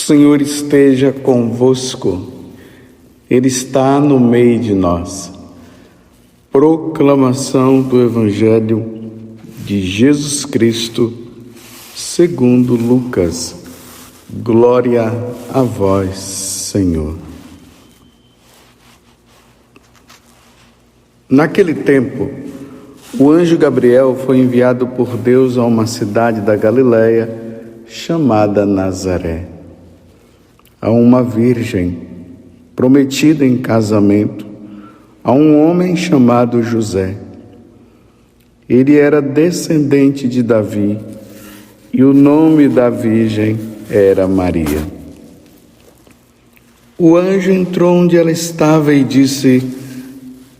Senhor esteja convosco, Ele está no meio de nós. Proclamação do Evangelho de Jesus Cristo, segundo Lucas. Glória a vós, Senhor. Naquele tempo, o anjo Gabriel foi enviado por Deus a uma cidade da Galileia chamada Nazaré, a uma virgem prometida em casamento a um homem chamado José. Ele era descendente de Davi e o nome da virgem era Maria. O anjo entrou onde ela estava e disse: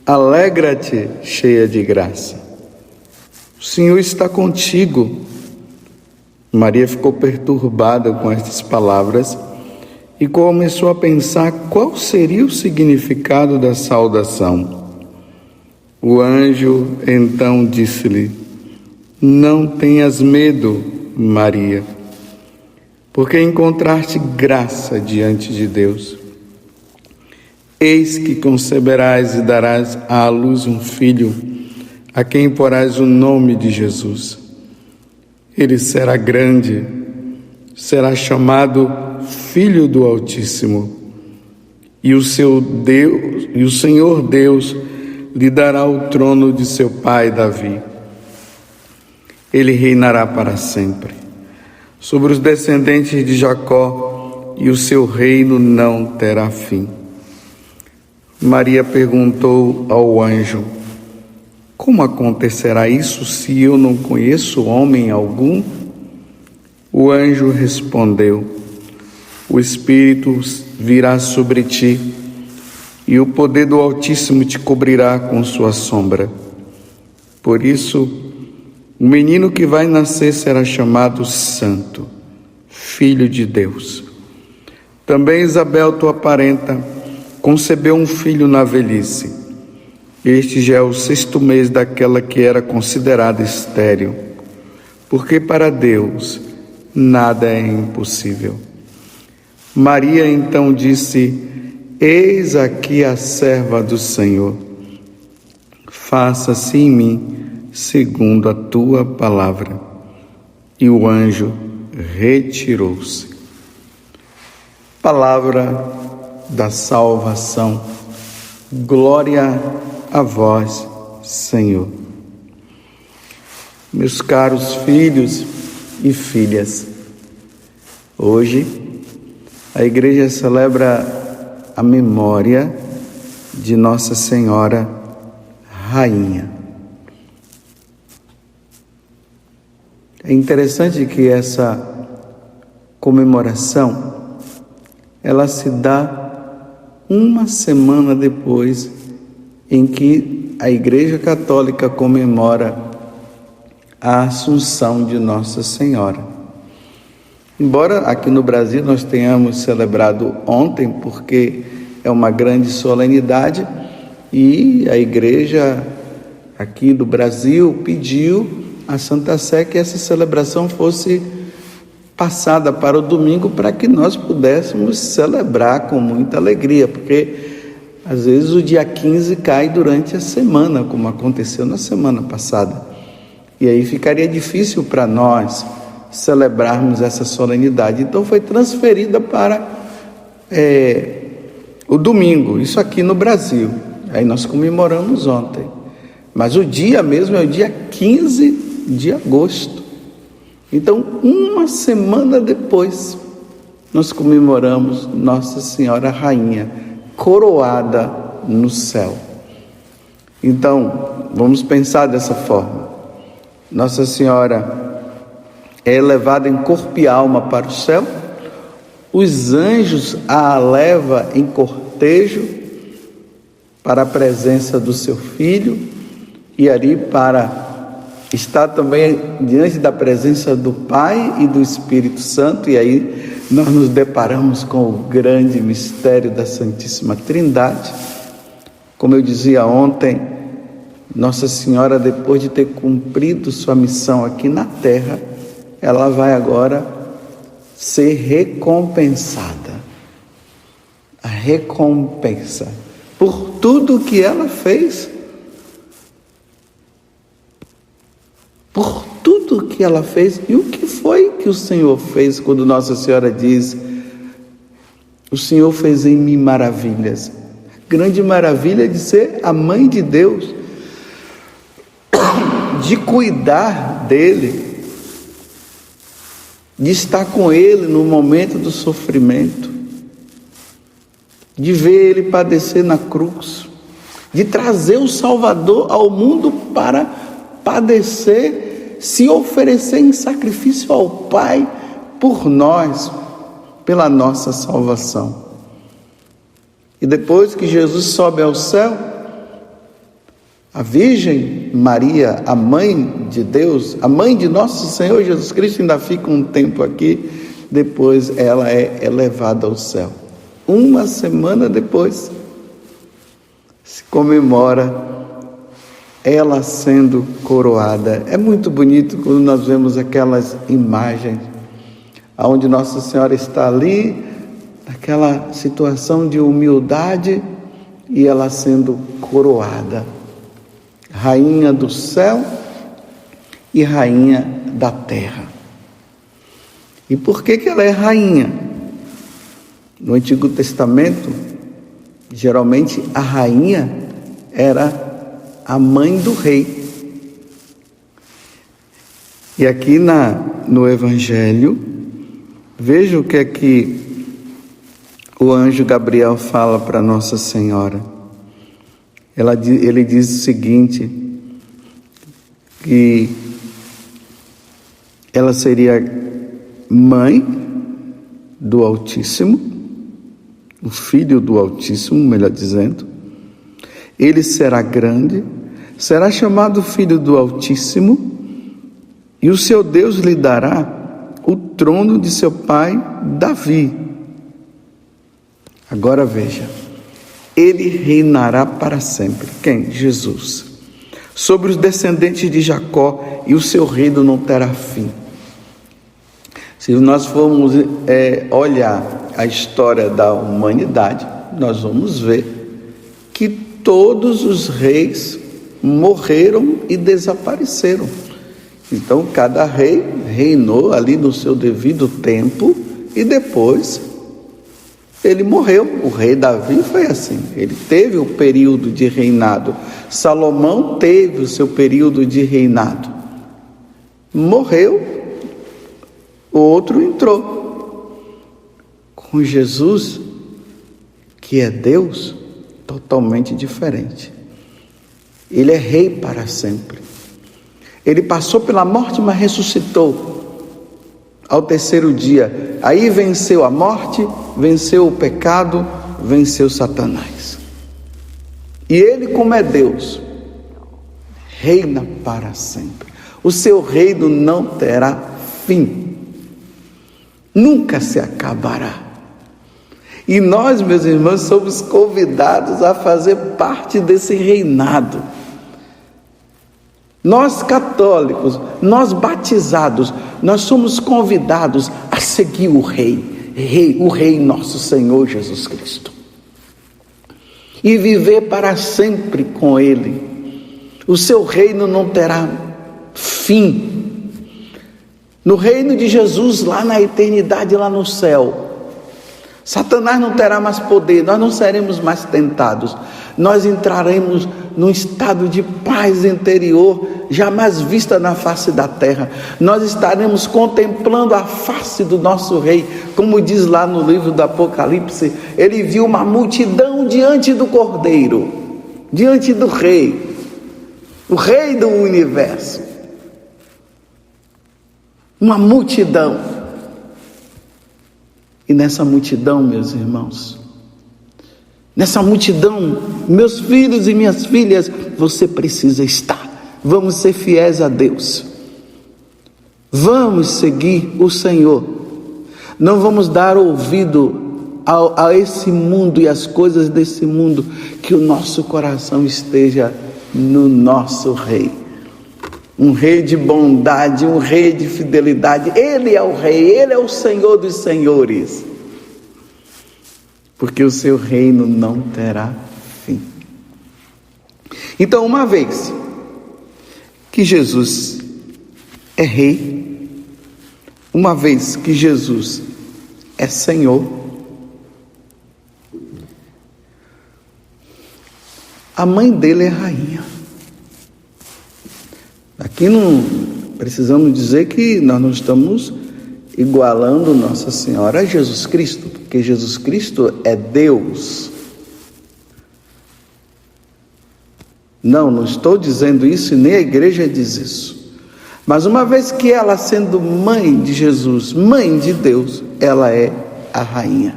Alegra-te, cheia de graça. O Senhor está contigo. Maria ficou perturbada com estas palavras e começou a pensar qual seria o significado da saudação. O anjo então disse-lhe: Não tenhas medo, Maria, porque encontraste graça diante de Deus. Eis que conceberás e darás à luz um filho, a quem porás o nome de Jesus. Ele será grande, será chamado Filho do Altíssimo, e o Senhor Deus lhe dará o trono de seu pai Davi. Ele reinará para sempre sobre os descendentes de Jacó, e o seu reino não terá fim. Maria perguntou ao anjo: Como acontecerá isso se eu não conheço homem algum? O anjo respondeu: O Espírito virá sobre ti, e o poder do Altíssimo te cobrirá com sua sombra. Por isso, o menino que vai nascer será chamado Santo, Filho de Deus. Também Isabel, tua parenta, concebeu um filho na velhice. Este já é o 6º mês daquela que era considerada estéril, porque para Deus nada é impossível. Maria então disse: Eis aqui a serva do Senhor. Faça-se em mim segundo a tua palavra. E o anjo retirou-se. Palavra da salvação. Glória a vós, Senhor. Meus caros filhos e filhas, hoje a igreja celebra a memória de Nossa Senhora Rainha. É interessante que essa comemoração ela se dá uma semana depois em que a Igreja Católica comemora a Assunção de Nossa Senhora. Embora aqui no Brasil nós tenhamos celebrado ontem, porque é uma grande solenidade, e a Igreja aqui do Brasil pediu à Santa Sé que essa celebração fosse passada para o domingo, para que nós pudéssemos celebrar com muita alegria, porque às vezes o dia 15 cai durante a semana, como aconteceu na semana passada, e aí ficaria difícil para nós celebrarmos essa solenidade. Então foi transferida para o domingo, isso aqui no Brasil. Aí nós comemoramos ontem, mas o dia mesmo é o dia 15 de agosto. Então, uma semana depois, nós comemoramos Nossa Senhora Rainha, coroada no céu. Então, vamos pensar dessa forma. Nossa Senhora é elevada em corpo e alma para o céu, os anjos a levam em cortejo para a presença do seu Filho, e ali para estar também diante da presença do Pai e do Espírito Santo. E aí nós nos deparamos com o grande mistério da Santíssima Trindade. Como eu dizia ontem, Nossa Senhora, depois de ter cumprido sua missão aqui na terra, ela vai agora ser recompensada. A recompensa por tudo que ela fez. Por tudo que ela fez. E o que foi que o Senhor fez quando Nossa Senhora diz: o Senhor fez em mim maravilhas? A grande maravilha de ser a mãe de Deus, de cuidar dele, de estar com ele no momento do sofrimento, de ver ele padecer na cruz, de trazer o Salvador ao mundo para padecer, se oferecer em sacrifício ao Pai por nós, pela nossa salvação. E depois que Jesus sobe ao céu, a Virgem Maria, a mãe de Deus, a mãe de nosso Senhor Jesus Cristo, ainda fica um tempo aqui, depois ela é elevada ao céu. Uma semana depois, se comemora ela sendo coroada. É muito bonito quando nós vemos aquelas imagens, onde Nossa Senhora está ali, naquela situação de humildade, e ela sendo coroada. Rainha do céu e rainha da terra. E por que ela é rainha? No Antigo Testamento, geralmente a rainha era a mãe do rei. E aqui no Evangelho, veja o que é que o anjo Gabriel fala para Nossa Senhora. Ele diz o seguinte, que ela seria mãe do Altíssimo, o Filho do Altíssimo, melhor dizendo. Ele será grande, será chamado Filho do Altíssimo, e o seu Deus lhe dará o trono de seu pai Davi. Agora veja, ele reinará para sempre. Quem? Jesus. Sobre os descendentes de Jacó, e o seu reino não terá fim. Se nós formos olhar a história da humanidade, nós vamos ver que todos os reis morreram e desapareceram. Então cada rei reinou ali no seu devido tempo e depois ele morreu. O rei Davi foi assim, ele teve o período de reinado. Salomão teve o seu período de reinado, morreu, o outro entrou. Com Jesus, que é Deus, totalmente diferente. Ele é rei para sempre. Ele passou pela morte, mas ressuscitou ao terceiro dia. Aí venceu a morte, venceu o pecado, venceu Satanás. E ele, como é Deus, reina para sempre. O seu reino não terá fim. Nunca se acabará. E nós, meus irmãos, somos convidados a fazer parte desse reinado. Nós católicos, nós batizados, nós somos convidados a seguir o Rei nosso Senhor Jesus Cristo. E viver para sempre com Ele. O seu reino não terá fim. No reino de Jesus, lá na eternidade, lá no céu, Satanás não terá mais poder, nós não seremos mais tentados, nós entraremos num estado de paz interior, jamais vista na face da terra. Nós estaremos contemplando a face do nosso Rei, como diz lá no livro do Apocalipse, ele viu uma multidão diante do Cordeiro, diante do Rei, o Rei do universo, uma multidão. E nessa multidão, meus irmãos, nessa multidão, meus filhos e minhas filhas, você precisa estar. Vamos ser fiéis a Deus. Vamos seguir o Senhor. Não vamos dar ouvido a esse mundo e as coisas desse mundo. Que o nosso coração esteja no nosso Rei. um rei de bondade, um rei de fidelidade. Ele é o rei, ele é o Senhor dos senhores, porque o seu reino não terá fim. Então, uma vez que Jesus é rei, uma vez que Jesus é Senhor, a mãe dele é rainha. Aqui não precisamos dizer que nós não estamos igualando Nossa Senhora a Jesus Cristo, porque Jesus Cristo é Deus. Não estou dizendo isso e nem a igreja diz isso. Mas uma vez que ela, sendo mãe de Jesus, mãe de Deus, ela é a rainha.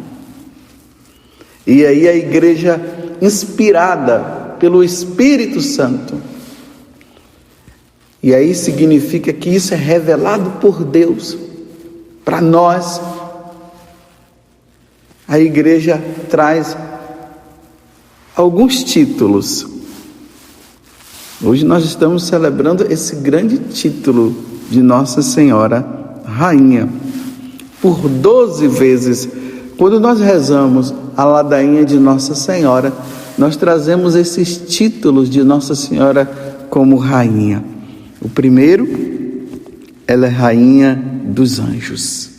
E aí a igreja, inspirada pelo Espírito Santo, e aí significa que isso é revelado por Deus para nós. A igreja traz alguns títulos. Hoje nós estamos celebrando esse grande título de Nossa Senhora Rainha. Por 12 vezes, quando nós rezamos a ladainha de Nossa Senhora, nós trazemos esses títulos de Nossa Senhora como Rainha. O primeiro, ela é Rainha dos Anjos.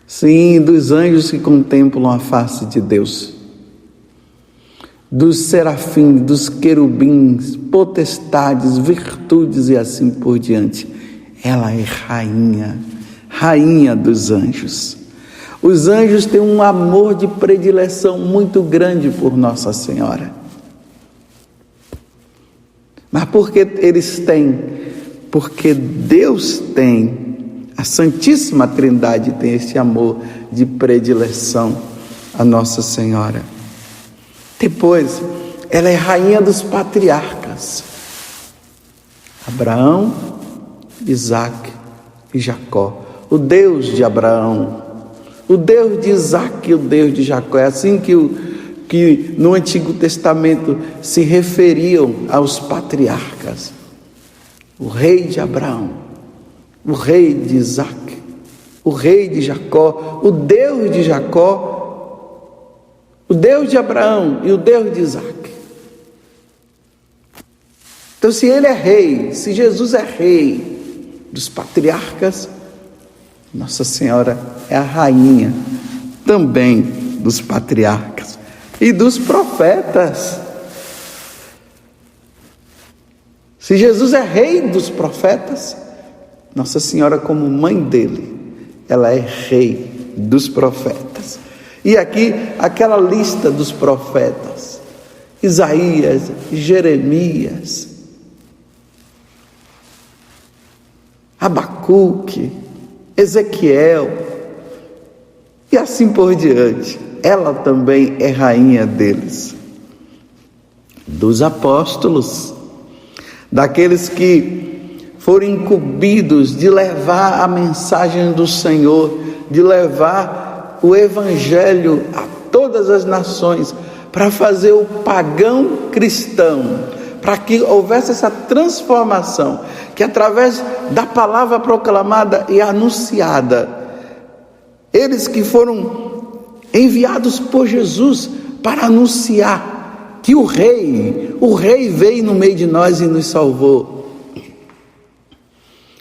Sim, dos anjos que contemplam a face de Deus. Dos serafins, dos querubins, potestades, virtudes e assim por diante. Ela é rainha, rainha dos anjos. Os anjos têm um amor de predileção muito grande por Nossa Senhora. Mas por que eles têm? Porque Deus tem, a Santíssima Trindade tem esse amor de predileção a Nossa Senhora. Depois, ela é rainha dos patriarcas. Abraão, Isaac e Jacó. O Deus de Abraão, o Deus de Isaac e o Deus de Jacó. É assim que no Antigo Testamento se referiam aos patriarcas. O rei de Abraão, o rei de Isaac, o rei de Jacó, o Deus de Jacó, o Deus de Abraão e o Deus de Isaac. Então, se ele é rei, se Jesus é rei dos patriarcas, Nossa Senhora é a rainha também dos patriarcas e dos profetas. Se Jesus é rei dos profetas, Nossa Senhora, como mãe dele, ela é rei dos profetas. E aqui, aquela lista dos profetas: Isaías, Jeremias, Abacuque, Ezequiel, e assim por diante. Ela também é rainha deles. Dos apóstolos, daqueles que foram incumbidos de levar a mensagem do Senhor, de levar o evangelho a todas as nações, para fazer o pagão cristão, para que houvesse essa transformação, que através da palavra proclamada e anunciada, eles que foram enviados por Jesus para anunciar que o rei veio no meio de nós e nos salvou.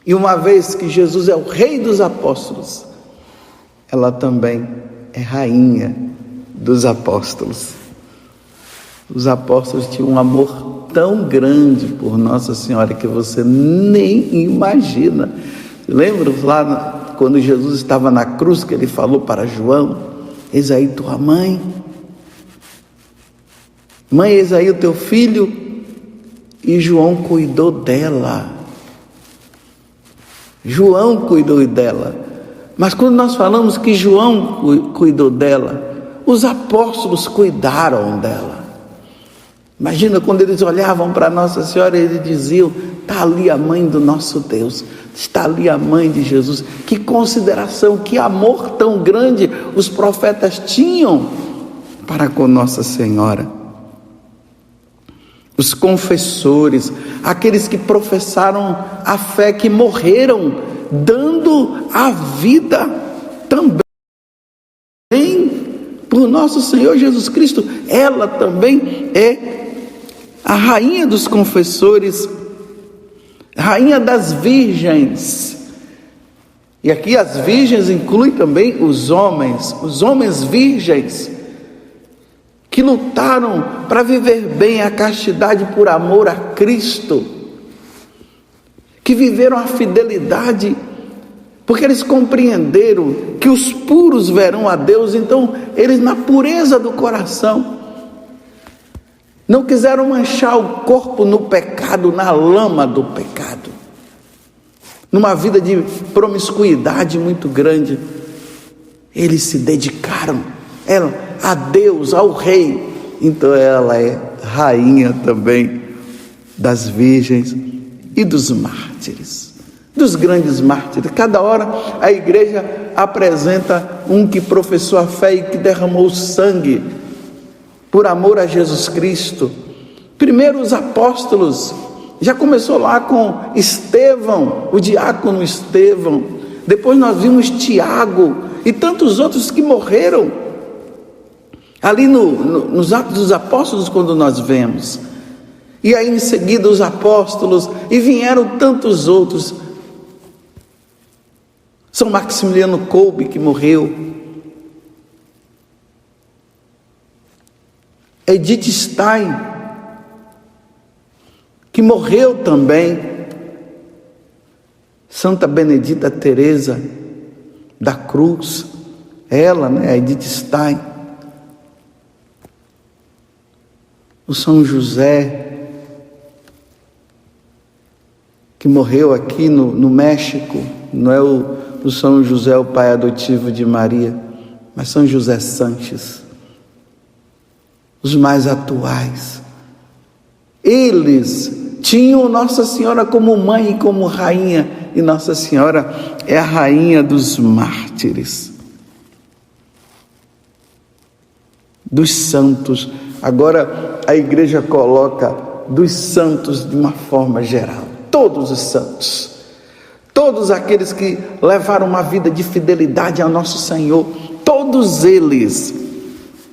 E uma vez que Jesus é o rei dos apóstolos, ela também é rainha dos apóstolos. Os apóstolos tinham um amor tão grande por Nossa Senhora que você nem imagina. Lembra lá quando Jesus estava na cruz, que ele falou para João: eis aí tua mãe, mãe, eis aí o teu filho. E João cuidou dela. João cuidou dela. Mas quando nós falamos que João cuidou dela, os apóstolos cuidaram dela. Imagina quando eles olhavam para Nossa Senhora e eles diziam: está ali a mãe do nosso Deus, está ali a mãe de Jesus. Que consideração, que amor tão grande os profetas tinham para com Nossa Senhora. os confessores, aqueles que professaram a fé, que morreram dando a vida também por nosso Senhor Jesus Cristo. Ela também é a rainha dos confessores, rainha das virgens. E aqui as virgens incluem também os homens virgens, que lutaram para viver bem a castidade por amor a Cristo, que viveram a fidelidade, porque eles compreenderam que os puros verão a Deus. Então eles, na pureza do coração, não quiseram manchar o corpo no pecado, na lama do pecado, numa vida de promiscuidade muito grande. Eles se dedicaram a Deus, ao Rei. Então ela é rainha também das virgens e dos mártires, dos grandes mártires. Cada hora a igreja apresenta um que professou a fé e que derramou sangue por amor a Jesus Cristo. Primeiro os apóstolos, já começou lá com Estevão, o diácono Estevão. Depois nós vimos Tiago e tantos outros que morreram ali nos Atos dos Apóstolos, quando nós vemos. E aí em seguida os apóstolos, e vieram tantos outros. São Maximiliano Kolbe, que morreu. Edith Stein, que morreu também. Santa Benedita Teresa da Cruz, ela, a Edith Stein. O São José, que morreu aqui no México. Não é o São José, o pai adotivo de Maria, mas São José Sanches. Os mais atuais. Eles tinham Nossa Senhora como mãe e como rainha, e Nossa Senhora é a rainha dos mártires, dos santos. Agora a igreja coloca dos santos de uma forma geral, todos os santos, todos aqueles que levaram uma vida de fidelidade ao nosso Senhor, todos eles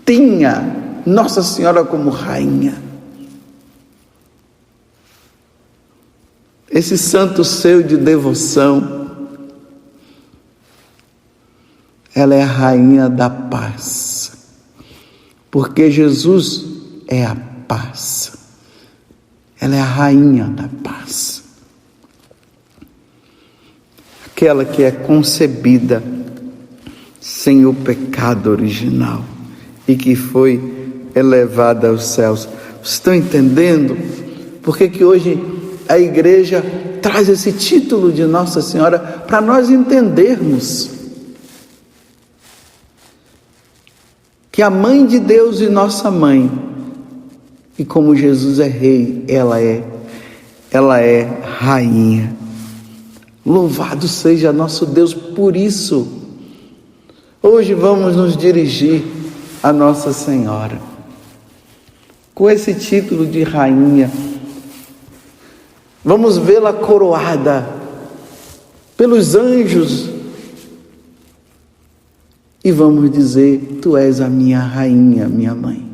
tinham Nossa Senhora como rainha. Esse santo seu de devoção, ela é a rainha da paz, porque Jesus é a paz. Ela é a rainha da paz, aquela que é concebida sem o pecado original e que foi elevada aos céus. Vocês estão entendendo por que hoje a igreja traz esse título de Nossa Senhora? Para nós entendermos que a mãe de Deus e nossa mãe, e como Jesus é rei, ela é rainha. Louvado seja nosso Deus por isso. Hoje vamos nos dirigir a Nossa Senhora com esse título de rainha. Vamos vê-la coroada pelos anjos e vamos dizer: Tu és a minha rainha, minha mãe.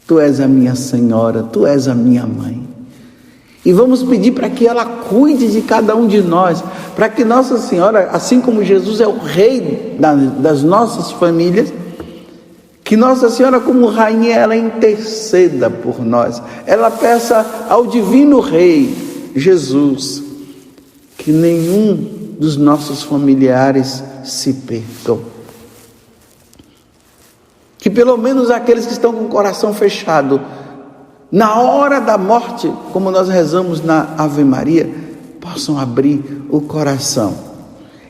Tu és a minha Senhora, Tu és a minha mãe. E vamos pedir para que ela cuide de cada um de nós, para que Nossa Senhora, assim como Jesus é o rei das nossas famílias, que Nossa Senhora, como rainha, ela interceda por nós. Ela peça ao divino rei, Jesus, que nenhum dos nossos familiares se percam. Que pelo menos aqueles que estão com o coração fechado, na hora da morte, como nós rezamos na Ave Maria, possam abrir o coração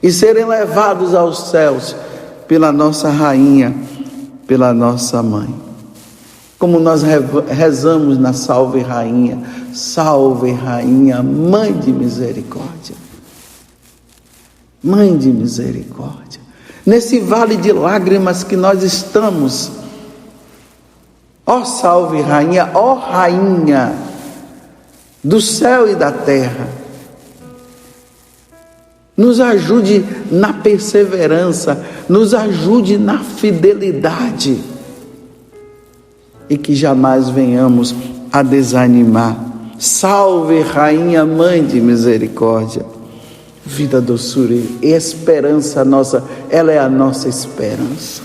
e serem levados aos céus pela nossa rainha, pela nossa mãe. Como nós rezamos na Salve Rainha, Mãe de misericórdia. Mãe de misericórdia. Nesse vale de lágrimas que nós estamos, Ó salve rainha, ó rainha do céu e da terra, nos ajude na perseverança, nos ajude na fidelidade e que jamais venhamos a desanimar. Salve rainha, mãe de misericórdia, vida, doçura e esperança nossa, ela é a nossa esperança.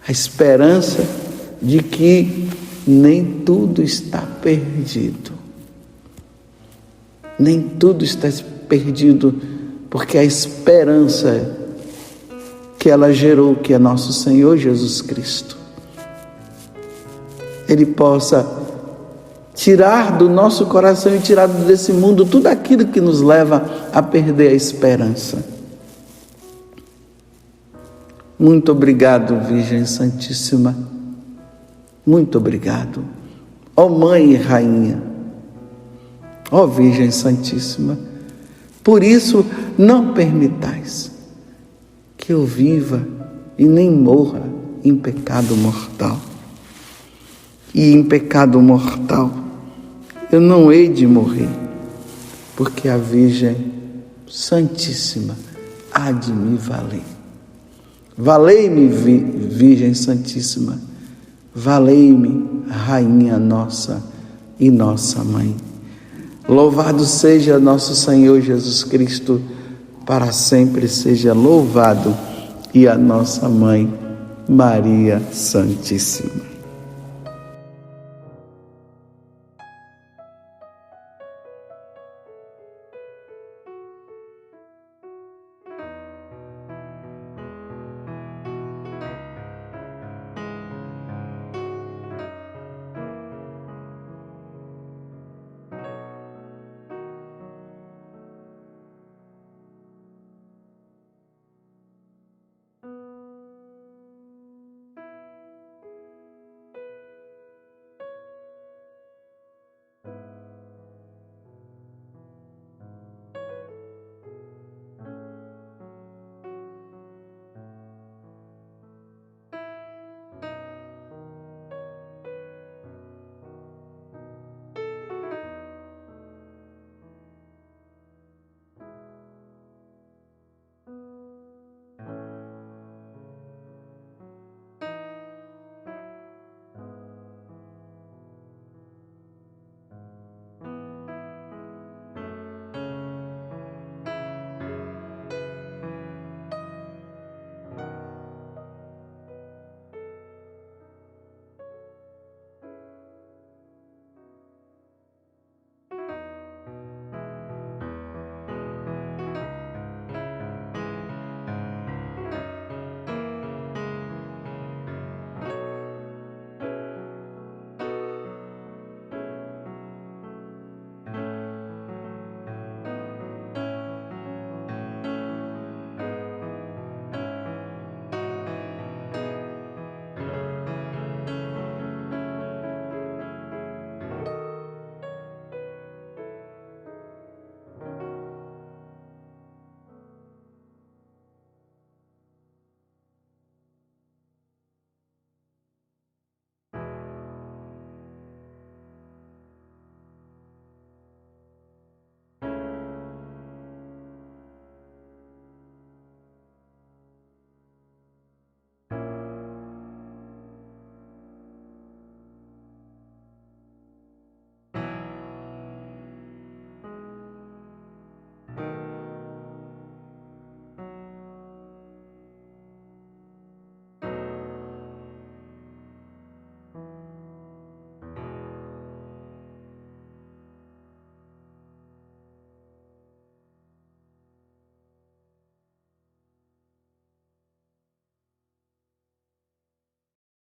A esperança de que nem tudo está perdido. Nem tudo está perdido, porque a esperança que ela gerou, que é nosso Senhor Jesus Cristo, Ele possa tirar do nosso coração e tirar desse mundo tudo aquilo que nos leva a perder a esperança. Muito obrigado, Virgem Santíssima. Muito obrigado. Ó Mãe e Rainha, ó Virgem Santíssima, por isso não permitais que eu viva e nem morra em pecado mortal. E em pecado mortal eu não hei de morrer, porque a Virgem Santíssima há de me valer. Valei-me, Virgem Santíssima, valei-me, Rainha nossa e nossa Mãe. Louvado seja nosso Senhor Jesus Cristo, para sempre seja louvado, e a nossa Mãe, Maria Santíssima.